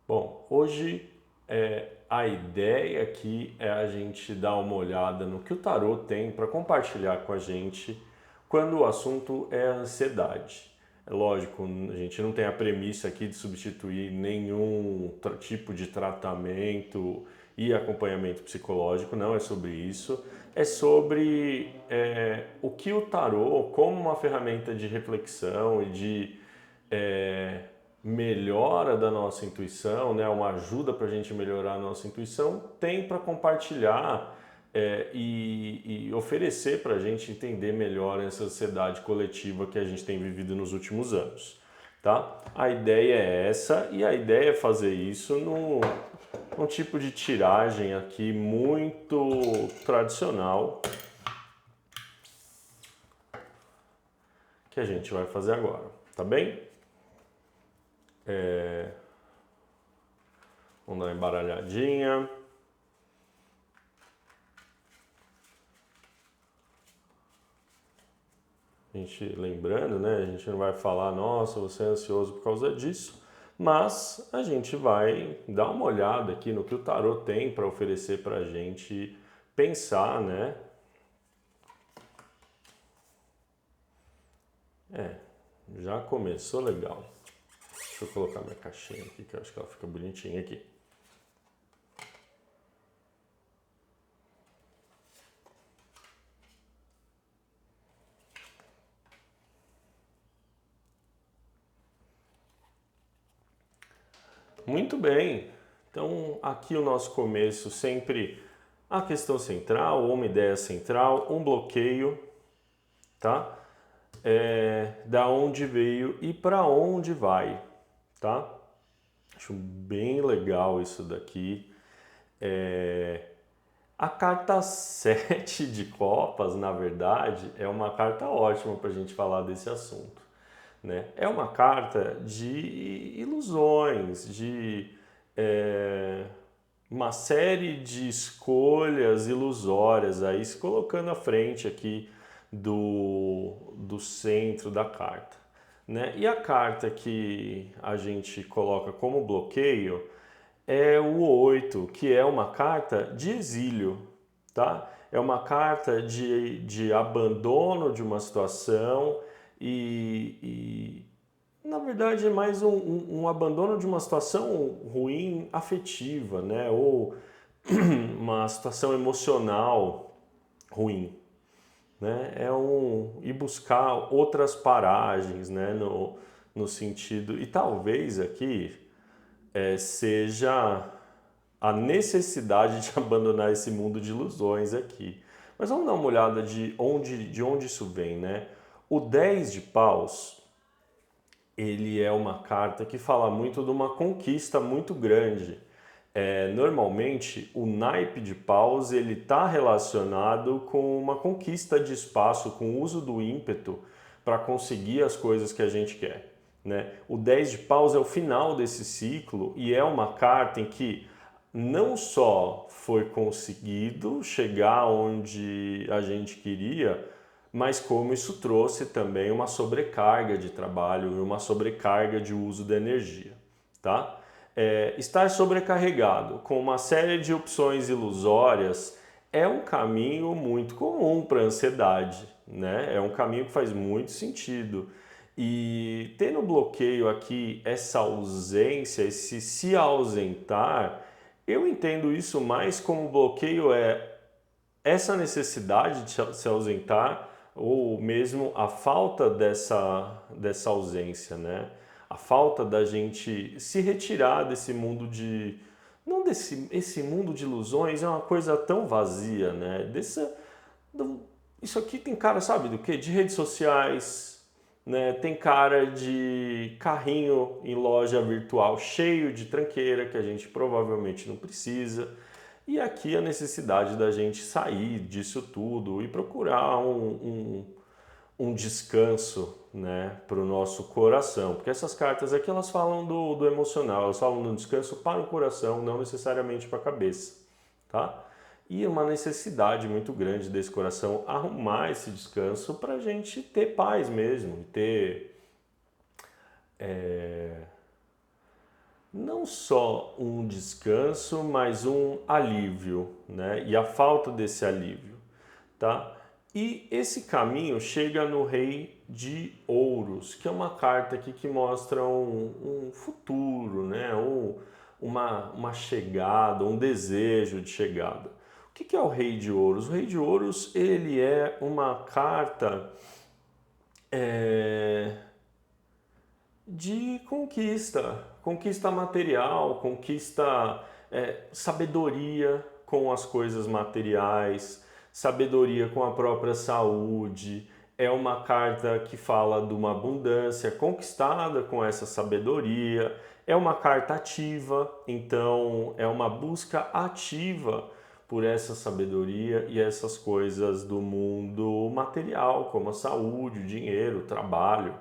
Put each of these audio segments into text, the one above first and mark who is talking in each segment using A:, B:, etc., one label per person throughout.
A: Bom, hoje a ideia aqui é a gente dar uma olhada no que o tarô tem para compartilhar com a gente quando o assunto é a ansiedade. É lógico, a gente não tem a premissa aqui de substituir nenhum tipo de tratamento e acompanhamento psicológico, não é sobre isso. É sobre o que o tarô, como uma ferramenta de reflexão e de é, melhora da nossa intuição, né, uma ajuda para a gente melhorar a nossa intuição, tem para compartilhar e oferecer para a gente entender melhor essa ansiedade coletiva que a gente tem vivido nos últimos anos. Tá? A ideia é essa e a ideia é fazer isso num tipo de tiragem aqui muito tradicional que a gente vai fazer agora, tá bem? Vamos dar uma embaralhadinha. A gente lembrando, né? A gente não vai falar, nossa, você é ansioso por causa disso, mas a gente vai dar uma olhada aqui no que o tarô tem para oferecer para a gente pensar, né? Já começou legal. Deixa eu colocar minha caixinha aqui, que eu acho que ela fica bonitinha aqui. Muito bem. Então, aqui o nosso começo sempre a questão central, uma ideia central, um bloqueio, tá? Da onde veio e para onde vai, tá? Acho bem legal isso daqui. A carta 7 de copas, na verdade, é uma carta ótima para a gente falar desse assunto. Né? É uma carta de ilusões, de uma série de escolhas ilusórias aí se colocando à frente aqui do centro da carta. Né? E a carta que a gente coloca como bloqueio é o 8, que é uma carta de exílio, tá? É uma carta de abandono de uma situação na verdade, é mais um abandono de uma situação ruim afetiva, né? Ou uma situação emocional ruim, né? É ir buscar outras paragens, né? No sentido... E talvez aqui seja a necessidade de abandonar esse mundo de ilusões aqui. Mas vamos dar uma olhada de onde isso vem, né? O 10 de paus, ele é uma carta que fala muito de uma conquista muito grande. Normalmente, o naipe de paus ele está relacionado com uma conquista de espaço, com o uso do ímpeto para conseguir as coisas que a gente quer. Né? O 10 de paus é o final desse ciclo e é uma carta em que não só foi conseguido chegar onde a gente queria, mas como isso trouxe também uma sobrecarga de trabalho e uma sobrecarga de uso da energia. Tá? Estar sobrecarregado com uma série de opções ilusórias é um caminho muito comum para a ansiedade, né? É um caminho que faz muito sentido. E ter no bloqueio aqui essa ausência, esse se ausentar, eu entendo isso mais como bloqueio essa necessidade de se ausentar ou mesmo a falta dessa ausência, né? A falta da gente se retirar desse mundo de... Não esse mundo de ilusões é uma coisa tão vazia, né? Isso aqui tem cara, sabe do quê? De redes sociais, né? Tem cara de carrinho em loja virtual cheio de tranqueira que a gente provavelmente não precisa. E aqui a necessidade da gente sair disso tudo e procurar um descanso, né, para o nosso coração. Porque essas cartas aqui elas falam do emocional, elas falam do descanso para o coração, não necessariamente para a cabeça. Tá? E uma necessidade muito grande desse coração arrumar esse descanso para a gente ter paz mesmo, ter não só um descanso, mas um alívio, né? E a falta desse alívio, tá? E esse caminho chega no Rei de Ouros, que é uma carta aqui que mostra um futuro, né? Uma chegada, um desejo de chegada. O que é o Rei de Ouros? O Rei de Ouros, ele é uma carta é, de conquista, conquista material, conquista, sabedoria com as coisas materiais, sabedoria com a própria saúde. É uma carta que fala de uma abundância conquistada com essa sabedoria. É uma carta ativa, então é uma busca ativa por essa sabedoria e essas coisas do mundo material, como a saúde, o dinheiro, o trabalho,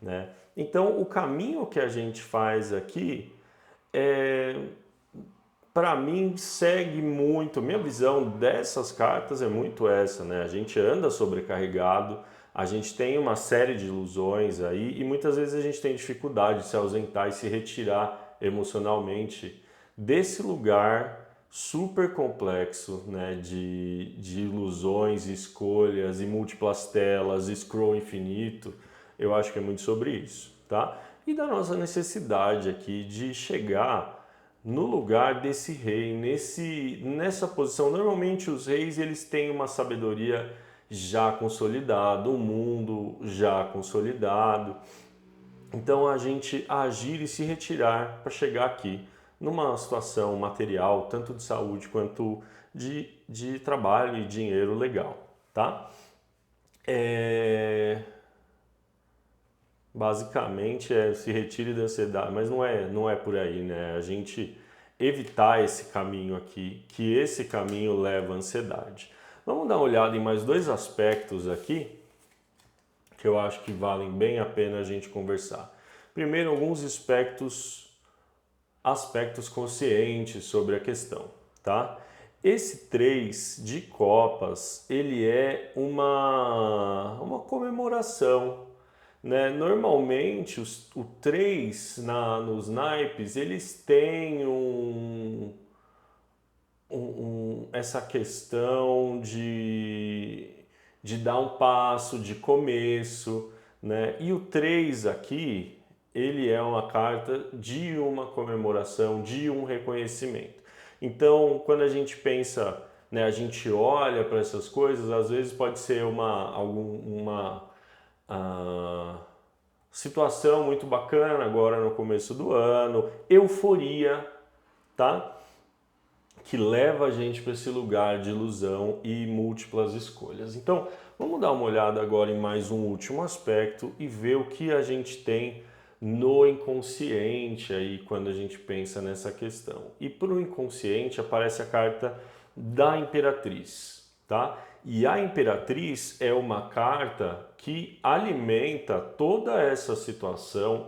A: né? Então, o caminho que a gente faz aqui, para mim, segue muito. Minha visão dessas cartas é muito essa, né? A gente anda sobrecarregado, a gente tem uma série de ilusões aí e muitas vezes a gente tem dificuldade de se ausentar e se retirar emocionalmente desse lugar super complexo, né? De ilusões, escolhas e múltiplas telas, scroll infinito. Eu acho que é muito sobre isso, tá? E da nossa necessidade aqui de chegar no lugar desse rei, nessa posição. Normalmente os reis eles têm uma sabedoria já consolidada, um mundo já consolidado. Então a gente agir e se retirar para chegar aqui numa situação material, tanto de saúde quanto de trabalho e dinheiro legal, tá? Basicamente se retire da ansiedade, mas não é por aí, né? A gente evitar esse caminho aqui, que esse caminho leva à ansiedade. Vamos dar uma olhada em mais dois aspectos aqui que eu acho que valem bem a pena a gente conversar. Primeiro, alguns aspectos conscientes sobre a questão, tá? Esse 3 de copas, ele é uma comemoração, né? Normalmente o 3 nos naipes, eles têm essa questão de dar um passo, de começo, né? E o 3 aqui, ele é uma carta de uma comemoração, de um reconhecimento. Então, quando a gente pensa, né, a gente olha para essas coisas, às vezes pode ser uma situação muito bacana agora no começo do ano, euforia, tá? Que leva a gente para esse lugar de ilusão e múltiplas escolhas. Então, vamos dar uma olhada agora em mais um último aspecto e ver o que a gente tem no inconsciente aí quando a gente pensa nessa questão. E para o inconsciente aparece a carta da Imperatriz, tá? E a Imperatriz é uma carta que alimenta toda essa situação,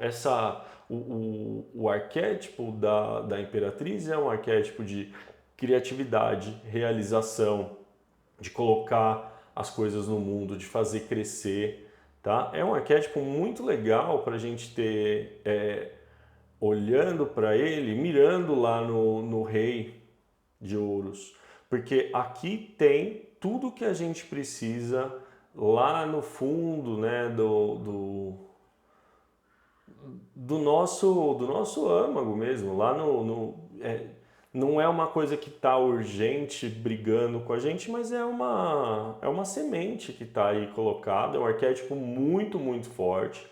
A: o arquétipo da Imperatriz é um arquétipo de criatividade, realização, de colocar as coisas no mundo, de fazer crescer, tá? É um arquétipo muito legal para a gente ter, olhando para ele, mirando lá no Rei de Ouros, porque aqui tem tudo que a gente precisa lá no fundo, né, do nosso âmago mesmo, lá não é uma coisa que está urgente brigando com a gente, mas é uma semente que está aí colocada, é um arquétipo muito, muito forte,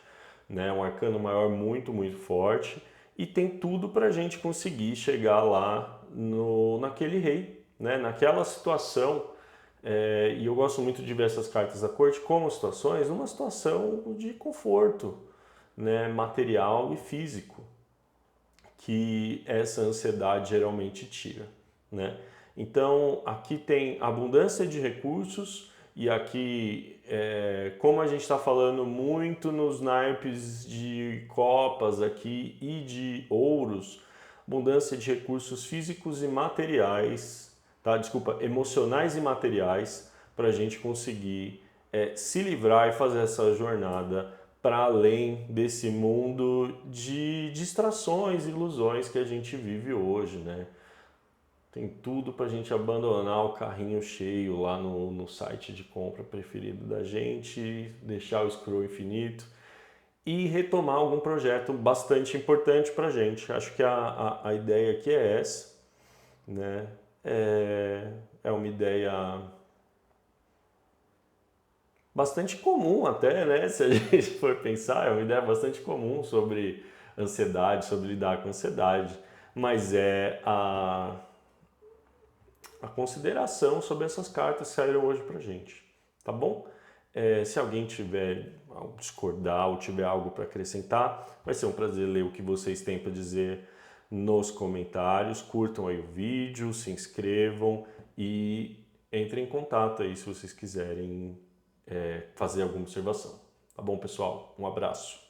A: né? Um arcano maior muito, muito forte, e tem tudo para a gente conseguir chegar lá naquele rei, né? Naquela situação. E eu gosto muito de ver essas cartas da corte como situações, numa situação de conforto, né? Material e físico, que essa ansiedade geralmente tira, né? Então, aqui tem abundância de recursos e aqui, como a gente está falando muito nos naipes de copas aqui e de ouros, abundância de recursos físicos e materiais, tá? Desculpa, emocionais e materiais para a gente conseguir se livrar e fazer essa jornada para além desse mundo de distrações, ilusões que a gente vive hoje, né? Tem tudo para a gente abandonar o carrinho cheio lá no site de compra preferido da gente, deixar o scroll infinito e retomar algum projeto bastante importante para a gente. Acho que a ideia aqui é essa, né? É uma ideia bastante comum até, né? Se a gente for pensar, é uma ideia bastante comum sobre ansiedade, sobre lidar com ansiedade, mas é a consideração sobre essas cartas que saíram hoje pra gente, tá bom? Se alguém tiver algo a discordar ou tiver algo para acrescentar, vai ser um prazer ler o que vocês têm para dizer nos comentários. Curtam aí o vídeo, se inscrevam e entrem em contato aí se vocês quiserem fazer alguma observação. Tá bom, pessoal? Um abraço.